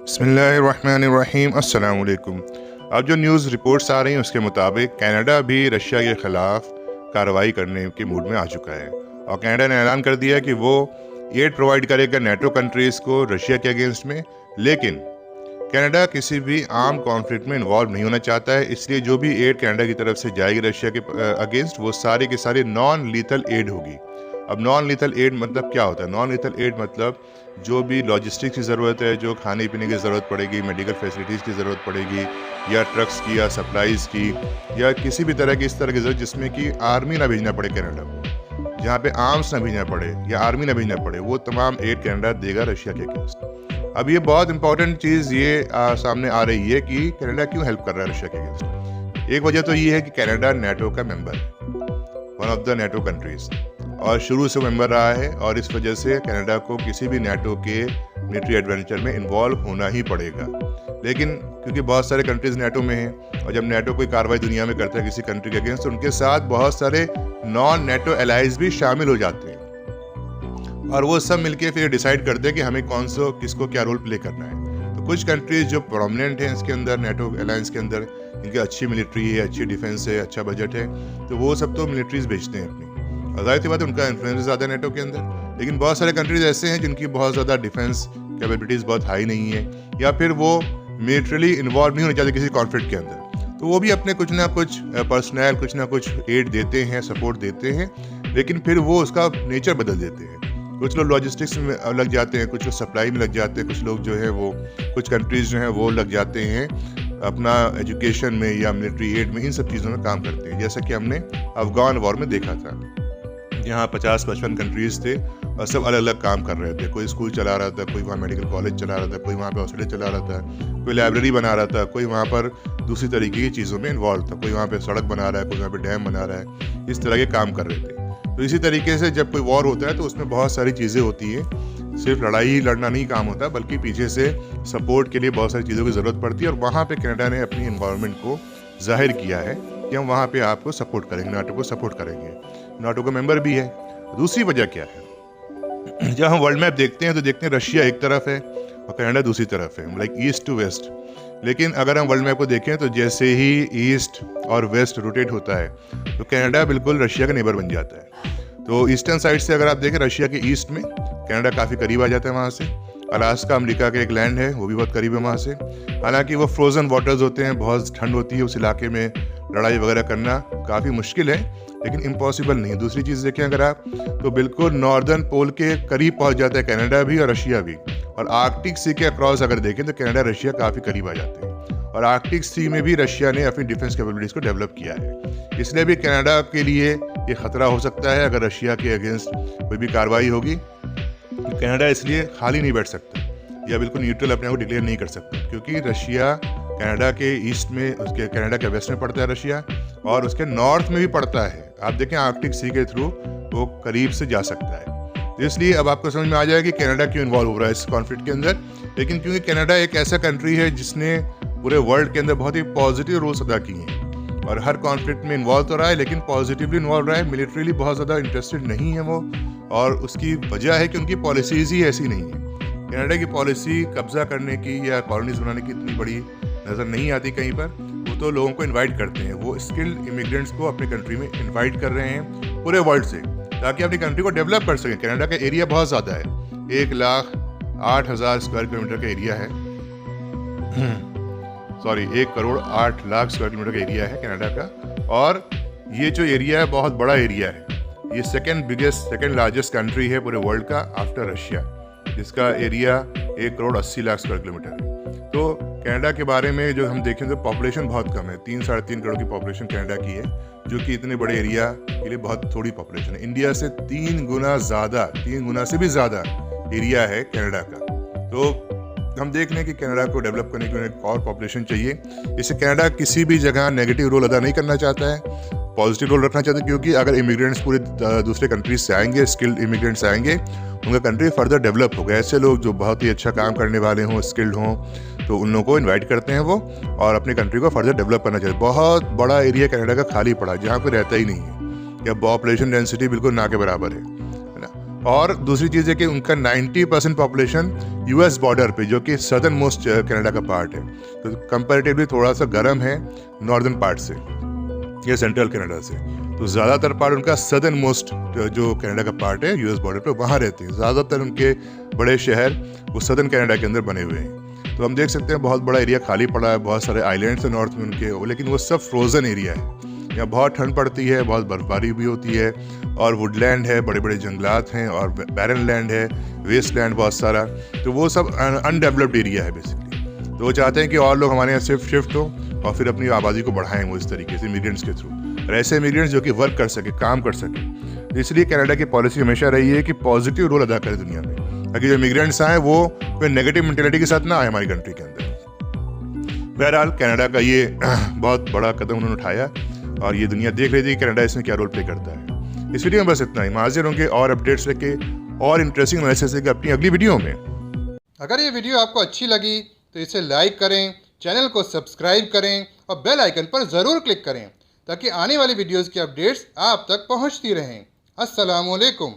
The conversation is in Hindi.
बिस्मिल्लाहिर्रहमानिर्रहीम अस्सलाम वालेकुम। अब जो न्यूज़ रिपोर्ट्स आ रही हैं उसके मुताबिक कनाडा भी रशिया के ख़िलाफ़ कार्रवाई करने के मूड में आ चुका है और कनाडा ने ऐलान कर दिया कि वो एड प्रोवाइड करेगा नेटो कंट्रीज़ को रशिया के अगेंस्ट में। लेकिन कनाडा किसी भी आर्म कॉन्फ्लिक्ट में इन्वॉल्व नहीं होना चाहता है, इसलिए जो भी एड कनाडा की तरफ से जाएगी रशिया के अगेंस्ट वो सारे के सारे नॉन लीथल एड होगी। अब नॉन लीथल एड मतलब क्या होता है? नॉन लीथल एड मतलब जो भी लॉजिस्टिक्स की ज़रूरत है, जो खाने पीने की ज़रूरत पड़ेगी, मेडिकल फैसिलिटीज़ की ज़रूरत पड़ेगी, या ट्रक्स की या सप्लाईज़ की, या किसी भी तरह की इस तरह की ज़रूरत जिसमें कि आर्मी ना भेजना पड़े कनाडा को, जहाँ पे आर्म्स ना भेजना पड़े या आर्मी ना भेजना पड़े, वो तमाम एड कनाडा देगा रशिया के अगेंस्ट। अब ये बहुत इंपॉर्टेंट चीज़ ये सामने आ रही है कि कनाडा क्यों हेल्प कर रहा है रशिया के अगेंस्ट। एक वजह तो ये है कि कनाडा नेटो का मेंबर है, one of the NATO countries, और शुरू से मेंबर रहा है, और इस वजह से कनाडा को किसी भी नेटो के मिलिट्री एडवेंचर में इन्वॉल्व होना ही पड़ेगा। लेकिन क्योंकि बहुत सारे कंट्रीज़ नेटो में हैं, और जब नेटो कोई कार्रवाई दुनिया में करता है किसी कंट्री के अगेंस्ट, तो उनके साथ बहुत सारे नॉन नेटो एलाइज भी शामिल हो जाते हैं, और वो सब मिलके फिर डिसाइड करते हैं कि हमें कौन सा किसको क्या रोल प्ले करना है। तो कुछ कंट्रीज़ जो प्रोमिनेंट हैं इसके अंदर, नेटो अलायंस के अंदर, इनकी अच्छी मिलिट्री है, अच्छी डिफेंस है, अच्छा बजट है, तो वो सब तो मिलिट्रीज भेजते हैं अपनी, जाहिर सी बात है उनका इन्फ्लुएंस ज़्यादा है नेटो के अंदर। लेकिन बहुत सारे कंट्रीज ऐसे हैं जिनकी बहुत ज़्यादा डिफेंस कैपेबिलिटीज़ बहुत हाई नहीं है, या फिर वो मिलिट्रली इन्वॉल्व नहीं होना चाहते किसी कॉन्फ्लिक्ट के अंदर, तो वो भी अपने कुछ ना कुछ पर्सनल कुछ ना कुछ एड देते हैं, सपोर्ट देते हैं, लेकिन फिर वो उसका नेचर बदल देते हैं। कुछ लोग लॉजिस्टिक्स में लग जाते हैं, कुछ लोग सप्लाई में लग जाते हैं, कुछ लोग जो है वो कुछ कंट्रीज़ जो हैं वो लग जाते हैं अपना एजुकेशन में या मिलिट्री एड में, इन सब चीज़ों में काम करते हैं। जैसा कि हमने अफगान वॉर में देखा था, यहाँ 50-55 कंट्रीज़ थे और सब अलग अलग काम कर रहे थे। कोई स्कूल चला रहा था, कोई वहाँ मेडिकल कॉलेज चला रहा था, कोई वहाँ पे हॉस्पिटल चला रहा था, कोई लाइब्रेरी बना रहा था, कोई वहाँ पर दूसरी तरीके की चीज़ों में इन्वॉल्व था, कोई वहाँ पे सड़क बना रहा है, कोई वहाँ पे डैम बना रहा है, इस तरह के काम कर रहे थे। तो इसी तरीके से जब कोई वॉर होता है तो उसमें बहुत सारी चीज़ें होती हैं, सिर्फ लड़ाई ही लड़ना नहीं काम होता, बल्कि पीछे से सपोर्ट के लिए बहुत सारी चीज़ों की ज़रूरत पड़ती है, और वहाँ पर कनाडा ने अपनी इन्वायरमेंट को जाहिर किया है कि हम वहाँ पर आपको सपोर्ट करेंगे, नाटो को सपोर्ट करेंगे। नाटो का मेंबर भी है। दूसरी वजह क्या है? जब हम वर्ल्ड मैप देखते हैं तो देखते हैं रशिया एक तरफ है और कनाडा दूसरी तरफ है, लाइक ईस्ट टू वेस्ट। लेकिन अगर हम वर्ल्ड मैप को देखें तो जैसे ही ईस्ट और वेस्ट रोटेट होता है तो कनाडा बिल्कुल रशिया का नेबर बन जाता है। तो ईस्टर्न साइड से अगर आप देखें रशिया के ईस्ट में कनाडा काफ़ी करीब आ जाता है वहाँ से। अलास्का अमेरिका का एक लैंड है, वो भी बहुत करीब है वहाँ से। हालांकि वो फ्रोज़न वाटर्स होते हैं, बहुत ठंड होती है उस इलाके में, लड़ाई वगैरह करना काफ़ी मुश्किल है, लेकिन इम्पॉसिबल नहीं। दूसरी चीज़ देखें अगर आप, तो बिल्कुल नॉर्दर्न पोल के करीब पहुंच जाता है कनाडा भी और रशिया भी, और आर्कटिक सी के अक्रॉस अगर देखें तो कनाडा रशिया काफ़ी करीब आ जाते हैं, और आर्कटिक सी में भी रशिया ने अपनी डिफेंस कैपेबिलिटीज़ को डेवलप किया है। इसलिए भी कनाडा के लिए ये खतरा हो सकता है अगर रशिया के अगेंस्ट कोई भी कार्रवाई होगी, तो कनाडा इसलिए खाली नहीं बैठ सकता या बिल्कुल न्यूट्रल अपने को डिक्लेयर नहीं कर सकता, क्योंकि रशिया कनाडा के ईस्ट में, उसके कनाडा के वेस्ट में पड़ता है रशिया, और उसके नॉर्थ में भी पड़ता है। आप देखें आर्कटिक सी के थ्रू वो करीब से जा सकता है। तो इसलिए अब आपको समझ में आ जाएगा कि कनाडा क्यों इन्वॉल्व हो रहा है इस कॉन्फ्लिक्ट के अंदर। लेकिन क्योंकि कनाडा एक ऐसा कंट्री है जिसने पूरे वर्ल्ड के अंदर बहुत ही पॉजिटिव रोल्स अदा किए हैं, और हर कॉन्फ्लिक्ट में इन्वॉल्व तो रहा है, लेकिन पॉजिटिवली इन्वॉल्व रहा है, मिलिट्रीली बहुत ज़्यादा इंटरेस्टेड नहीं है वो, और उसकी वजह है कि उनकी पॉलिसीज़ ही ऐसी नहीं है। कनाडा की पॉलिसी कब्जा करने की या कॉलोनीज बनाने की इतनी बड़ी नज़र नहीं आती कहीं पर। वो तो लोगों को इनवाइट करते हैं, वो स्किल्ड इमिग्रेंट्स को अपने कंट्री में इनवाइट कर रहे हैं पूरे वर्ल्ड से, ताकि अपनी कंट्री को डेवलप कर सकें। कनाडा का एरिया बहुत ज़्यादा है, 1,08,000 स्क्वायर किलोमीटर का एरिया है, सॉरी 1,08,00,000 स्क्वायर किलोमीटर का एरिया है कनाडा का, और ये जो एरिया है बहुत बड़ा एरिया है। ये सेकेंड लार्जेस्ट कंट्री है पूरे वर्ल्ड का आफ्टर रशिया, जिसका एरिया 1,80,00,000 स्क्वायर किलोमीटर है। तो कनाडा के बारे में जो हम देखें तो पॉपुलेशन बहुत कम है, 3-3.5 करोड़ की पॉपुलेशन कनाडा की है, जो कि इतने बड़े एरिया के लिए बहुत थोड़ी पॉपुलेशन है। इंडिया से 3 गुना से भी ज़्यादा एरिया है कनाडा का। तो हम देख लें कि कनाडा को डेवलप करने के लिए एक और पॉपुलेशन चाहिए। इससे कनाडा किसी भी जगह नेगेटिव रोल अदा नहीं करना चाहता है, पॉजिटिव रोल रखना चाहते हैं, क्योंकि अगर इमिग्रेंट्स पूरे दूसरे कंट्रीज से आएंगे, स्किल्ड इमिग्रेंट्स आएंगे, उनका कंट्री फर्दर डेवलप होगा। ऐसे लोग जो बहुत ही अच्छा काम करने वाले हों, स्किल्ड हों, तो उन लोगों को इनवाइट करते हैं वो, और अपनी कंट्री को फर्दर डेवलप करना चाहिए। बहुत बड़ा एरिया कनाडा का खाली पड़ा है जहाँ कोई रहता ही नहीं है, या पॉपुलेशन डेंसिटी बिल्कुल ना के बराबर है ना। और दूसरी चीज़ है कि उनका 90% पॉपुलेशन यूएस बॉर्डर पे, जो कि सदर्न मोस्ट कनाडा का पार्ट है, तो कंपैरेटिवली थोड़ा सा गर्म है नॉर्दर्न पार्ट से या सेंट्रल कनाडा से। तो ज़्यादातर पार्ट उनका सदर्न मोस्ट जो कनाडा का पार्ट है यूएस बॉर्डर पे, वहाँ रहते हैं। ज़्यादातर उनके बड़े शहर वो सदर्न कनाडा के अंदर बने हुए हैं। तो हम देख सकते हैं बहुत बड़ा एरिया खाली पड़ा है, बहुत सारे आइलैंड्स हैं नॉर्थ में उनके, लेकिन वो सब फ्रोज़न एरिया है। यहाँ बहुत ठंड पड़ती है, बहुत बर्फबारी भी होती है, और वुडलैंड है, बड़े बड़े जंगलात हैं, और बैरन लैंड है, वेस्ट लैंड बहुत सारा। तो वो सब अनडेवलप्ड एरिया है बेसिकली। तो वो चाहते हैं कि और लोग हमारे यहाँ शिफ्ट हो और फिर अपनी आबादी को बढ़ाएं वो इस तरीके से इमिग्रेंट्स के थ्रू, और ऐसे इमिग्रेंट्स जो कि वर्क कर सके, काम कर सके। इसलिए कनाडा की पॉलिसी हमेशा रही है कि पॉजिटिव रोल अदा करे दुनिया में, ताकि जो इमिग्रेंट्स आए वो कोई नेगेटिव मेंटेलिटी के साथ ना आए हमारी कंट्री के अंदर। बहरहाल कनाडा का ये बहुत बड़ा कदम उन्होंने उठाया, और ये दुनिया देख रही थी कि कनाडा इसमें क्या रोल प्ले करता है। इस वीडियो में बस इतना ही। हाजिर होंगे और अपडेट्स लेके और इंटरेस्टिंग एनालिसिस लेके अपनी अगली वीडियो में। अगर ये वीडियो आपको अच्छी लगी तो इसे लाइक करें, चैनल को सब्सक्राइब करें और बेल आइकन पर ज़रूर क्लिक करें, ताकि आने वाली वीडियोज़ की अपडेट्स आप तक पहुंचती रहें। अस्सलामु अलैकुम।